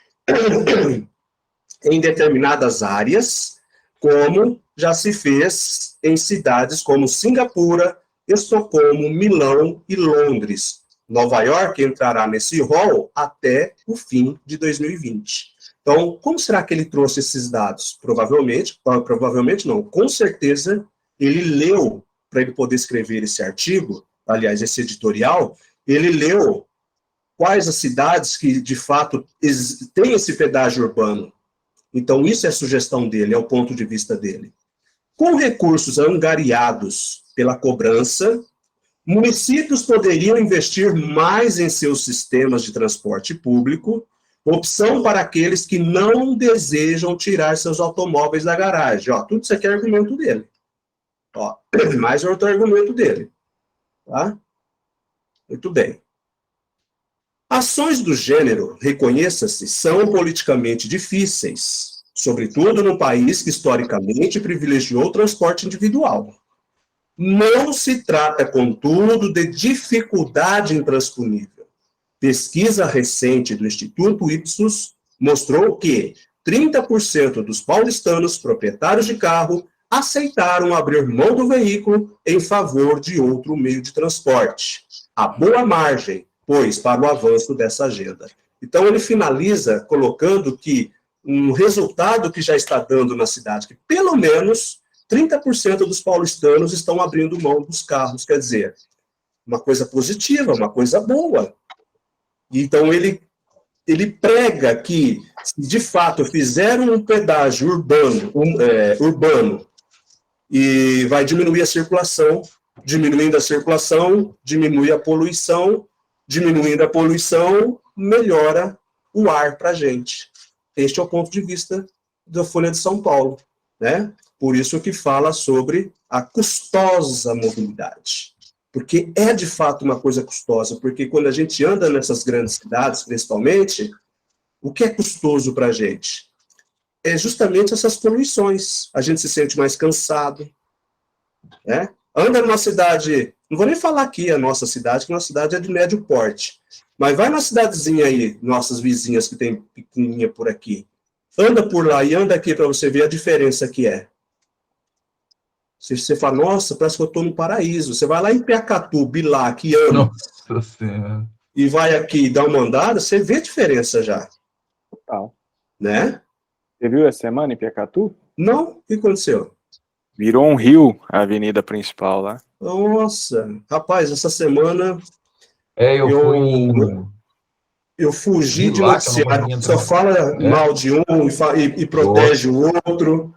S1: em determinadas áreas, como já se fez em cidades como Singapura, Estocolmo, Milão e Londres. Nova York entrará nesse rol até o fim de 2020. Então, como será que ele trouxe esses dados? Provavelmente não, com certeza ele leu, para ele poder escrever esse artigo, aliás, esse editorial, ele leu quais as cidades que, de fato, têm esse pedágio urbano. Então, isso é a sugestão dele, é o ponto de vista dele. Com recursos angariados pela cobrança, municípios poderiam investir mais em seus sistemas de transporte público, opção para aqueles que não desejam tirar seus automóveis da garagem. Tudo isso aqui é argumento dele. Mais outro argumento dele. Tá? Muito bem. Ações do gênero, reconheça-se, são politicamente difíceis, sobretudo num país que historicamente privilegiou o transporte individual. Não se trata, contudo, de dificuldade intransponível. Pesquisa recente do Instituto Ipsos mostrou que 30% dos paulistanos proprietários de carro aceitaram abrir mão do veículo em favor de outro meio de transporte. Há boa margem, pois, para o avanço dessa agenda. Então, ele finaliza colocando que um resultado que já está dando na cidade, que pelo menos 30% dos paulistanos estão abrindo mão dos carros, quer dizer, uma coisa positiva, uma coisa boa. Então, ele prega que, se de fato fizeram um pedágio urbano e vai diminuir a circulação, diminuindo a circulação, diminui a poluição, diminuindo a poluição, melhora o ar para a gente. Este é o ponto de vista da Folha de São Paulo, né? Por isso que fala sobre a custosa mobilidade. Porque é, de fato, uma coisa custosa, porque quando a gente anda nessas grandes cidades, principalmente, o que é custoso para a gente? é justamente essas poluições. A gente se sente mais cansado, né? Anda numa cidade, não vou nem falar aqui a nossa cidade, que a nossa cidade é de médio porte, mas vai na cidadezinha aí, nossas vizinhas que tem pequenininha por aqui. Anda por lá e anda aqui para você ver a diferença que é. Você fala, nossa, parece que eu estou no paraíso. Você vai lá em Piacatu, Bilac,
S3: Nossa Senhora.
S1: e vai aqui dar uma andada, você vê a diferença já.
S2: Total.
S1: Né?
S2: Você viu essa semana em Piacatu?
S1: Não? O que aconteceu?
S2: Virou um rio a avenida principal lá.
S1: Nossa, rapaz, essa semana
S3: Eu
S1: eu fugi de
S3: Bilac, eu não
S1: noticiário,
S3: consegui
S1: só
S3: entrar.
S1: fala mal de um e protege o outro,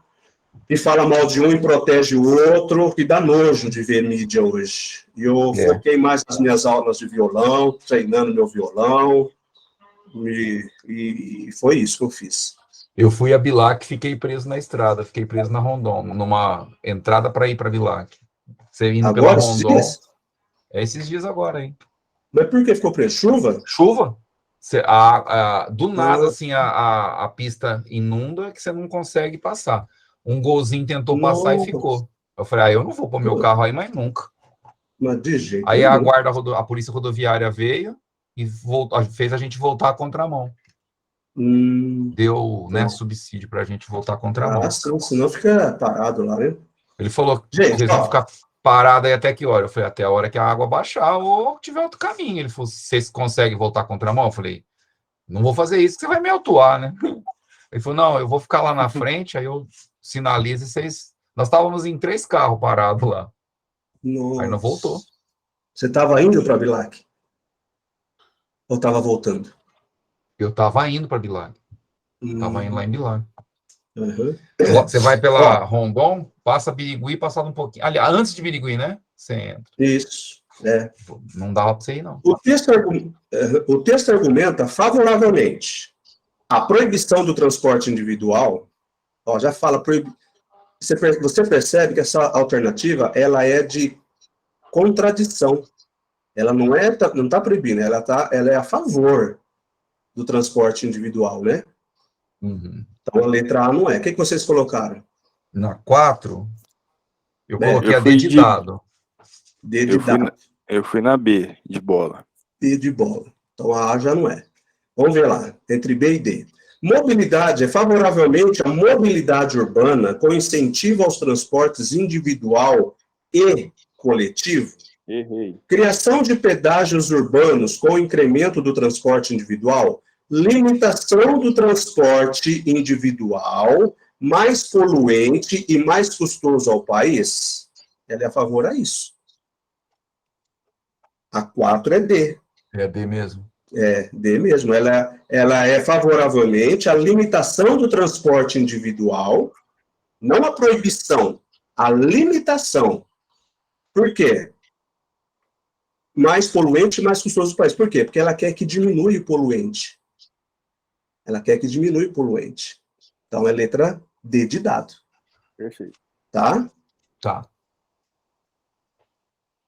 S1: e fala mal de um e protege o outro, que dá nojo de ver mídia hoje. E eu foquei mais nas minhas aulas de violão, treinando meu violão, e foi isso que eu fiz.
S3: Eu fui a Bilac e fiquei preso na estrada, fiquei preso na Rondon, numa entrada para ir para Bilac. Você indo pela
S1: Agora,
S3: Rondon, é esses dias agora, hein?
S1: Mas por que ficou preso? Chuva?
S3: Chuva. Do nada, assim, a pista inunda que você não consegue passar. Um golzinho tentou passar e ficou. Eu falei, eu não vou pôr meu carro aí mais nunca.
S1: Mas de jeito
S3: Aí
S1: nenhum.
S3: a polícia rodoviária veio e fez a gente voltar a contramão. Deu, né, subsídio pra gente voltar a contramão.
S1: Sim, senão fica parado lá, né?
S3: Ele falou que
S1: Gente,
S3: eles vão ficar parados aí até que hora? Eu falei, até a hora que a água baixar ou tiver outro caminho. Ele falou, vocês conseguem voltar a contramão? Eu falei, não vou fazer isso, que você vai me autuar, né? Ele falou, não, eu vou ficar lá na frente, aí eu sinalizo e vocês... Nós estávamos em 3 carros parados lá.
S1: Nossa.
S3: Aí não voltou.
S1: Você estava indo para Bilac? Ou estava voltando?
S3: Eu estava indo para Bilac. Estava indo lá em Bilac.
S1: Uhum.
S3: Você vai pela Rondon, passa Birigui, passado um pouquinho. Aliás, antes de Birigui, né? Você entra.
S1: Isso.
S3: Não dava para você ir, não.
S1: O texto argumenta favoravelmente a proibição do transporte individual. Já fala você percebe que essa alternativa ela é de contradição. Ela não está proibindo, ela é a favor do transporte individual, né?
S3: Uhum.
S1: Então a letra A não é. O que vocês colocaram?
S3: Na 4, eu coloquei a D de dado.
S1: D de dado.
S2: Eu fui na B, de bola.
S1: D de bola. Então a A já não é. Vamos ver lá, entre B e D. Mobilidade é favoravelmente a mobilidade urbana com incentivo aos transportes individual e coletivo.
S2: Errei.
S1: Criação de pedágios urbanos com incremento do transporte individual. Limitação do transporte individual mais poluente e mais custoso ao país. Ela é a favor a isso. A 4 é D.
S3: É D mesmo.
S1: É, D mesmo. Ela é favoravelmente a limitação do transporte individual, não a proibição, a limitação. Por quê? Mais poluente e mais custoso do país. Por quê? Porque ela quer que diminua o poluente. Ela quer que diminua o poluente. Então, é letra D de dado.
S2: Perfeito.
S1: Tá?
S3: Tá.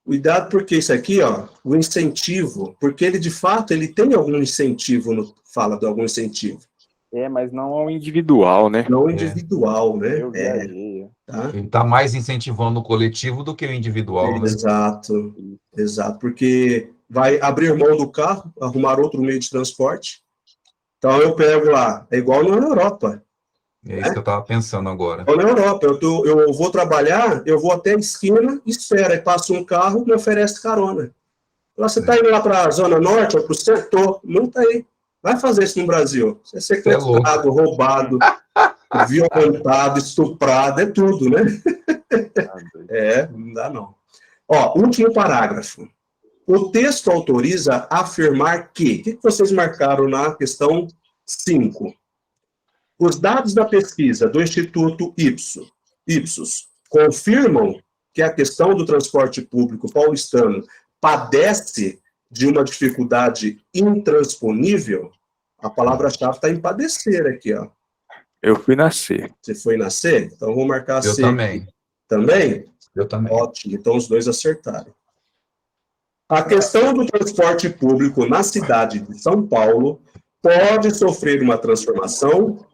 S1: Cuidado, porque isso aqui, o incentivo, porque ele, de fato, ele tem algum incentivo, fala de algum incentivo.
S2: Mas não ao individual, né?
S1: Não individual, né?
S2: Eu viajei.
S1: Tá?
S3: Ele está mais incentivando o coletivo do que o individual, né?
S1: Exato, porque vai abrir mão do carro, arrumar outro meio de transporte. Então, eu pego lá, é igual na Europa.
S3: É isso que eu estava pensando agora.
S1: Igual na Europa, eu vou trabalhar, eu vou até a esquina, espera, e passa um carro, me oferece carona. Lá, você está indo lá para a Zona Norte ou para o setor? Não está aí. Vai fazer isso no Brasil. Você é sequestrado, roubado, violentado, estuprado, é tudo, né? Não dá não. Último parágrafo. O texto autoriza afirmar que... O que vocês marcaram na questão 5? Os dados da pesquisa do Instituto Ipsos confirmam que a questão do transporte público paulistano padece de uma dificuldade intransponível. A palavra-chave está em padecer aqui,
S2: Eu fui na C.
S1: Você foi na C? Então, vou marcar a C.
S3: Eu também.
S1: Também?
S3: Eu também.
S1: Ótimo, então os dois acertaram. A questão do transporte público na cidade de São Paulo pode sofrer uma transformação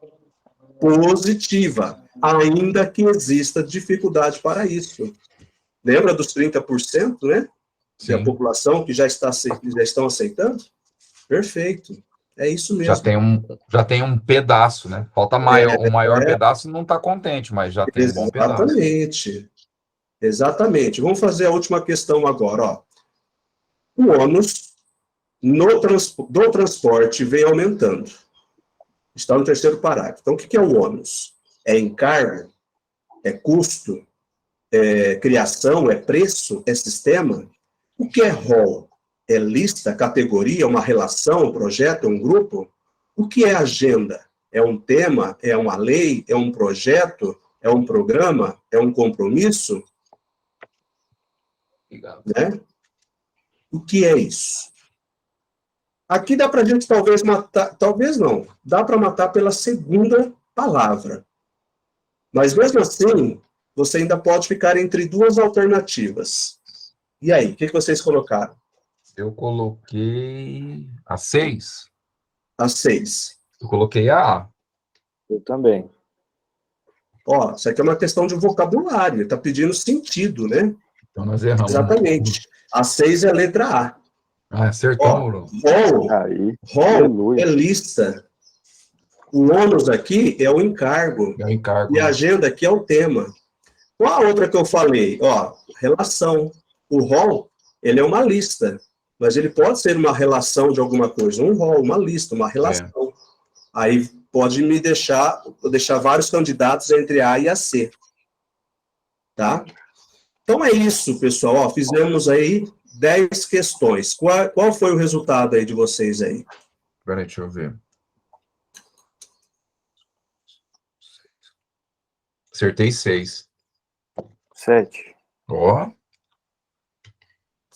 S1: positiva, ainda que exista dificuldade para isso. Lembra dos 30%, né? Da população que já estão aceitando? Perfeito. É isso mesmo.
S3: Já tem um pedaço, né? Falta o maior pedaço não está contente, mas já tem um bom pedaço.
S1: Exatamente. Exatamente. Vamos fazer a última questão agora, ó. O ônus do transporte vem aumentando. Está no terceiro parágrafo. Então, o que é o ônus? É encargo? É custo? É criação? É preço? É sistema? O que é rol? É lista, categoria, uma relação, um projeto, um grupo? O que é agenda? É um tema? É uma lei? É um projeto? É um programa? É um compromisso? Né? O que é isso? Aqui dá para a gente talvez matar, talvez não, dá para matar pela segunda palavra. Mas mesmo assim, você ainda pode ficar entre duas alternativas. E aí, o que vocês colocaram?
S3: Eu coloquei a 6.
S1: A 6.
S3: Eu coloquei a A.
S2: Eu também.
S1: Ó, isso aqui é uma questão de vocabulário, está pedindo sentido, né?
S3: Então nós erramos.
S1: Exatamente. A 6 é a letra A.
S3: Ah, acertamos.
S1: Rol é lista. O ônus aqui é o encargo.
S3: É o encargo.
S1: E a agenda aqui é o tema. Qual a outra que eu falei? Ó, relação. O rol, ele é uma lista, mas ele pode ser uma relação de alguma coisa. Um rol, uma lista, uma relação. Aí pode me deixar vários candidatos entre A e a C. Tá? Então é isso, pessoal. Ó, fizemos aí 10 questões. Qual foi o resultado aí de vocês aí?
S3: Peraí, deixa eu ver. Acertei 6.
S2: 7.
S3: Ó.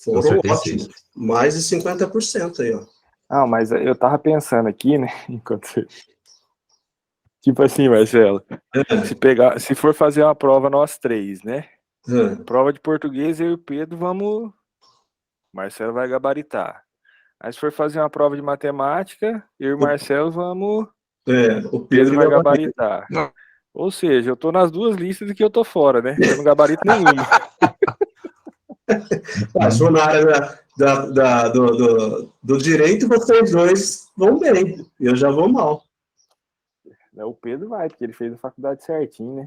S1: Foram ótimos. Mais de 50% aí, ó.
S2: Ah, mas eu tava pensando aqui, né? Enquanto você... Tipo assim, Marcelo. Se for fazer uma prova nós três, né? Prova de português, eu e o Pedro vamos... Marcelo vai gabaritar. Aí se for fazer uma prova de matemática, eu e o Marcelo vamos...
S1: o Pedro
S2: vai gabaritar. Não. Ou seja, eu tô nas duas listas e que eu tô fora, né? Eu não gabarito nenhuma.
S1: Passou na área do direito, vocês dois vão bem. Eu já vou mal.
S2: O Pedro vai, porque ele fez a faculdade certinho, né?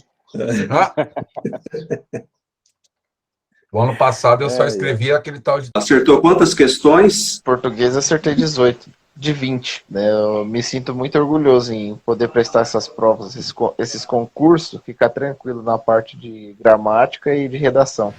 S3: O ano passado eu só escrevi aquele tal de...
S1: Acertou quantas questões?
S4: Português acertei 18 de 20. Né? Eu me sinto muito orgulhoso em poder prestar essas provas, esses concursos, ficar tranquilo na parte de gramática e de redação.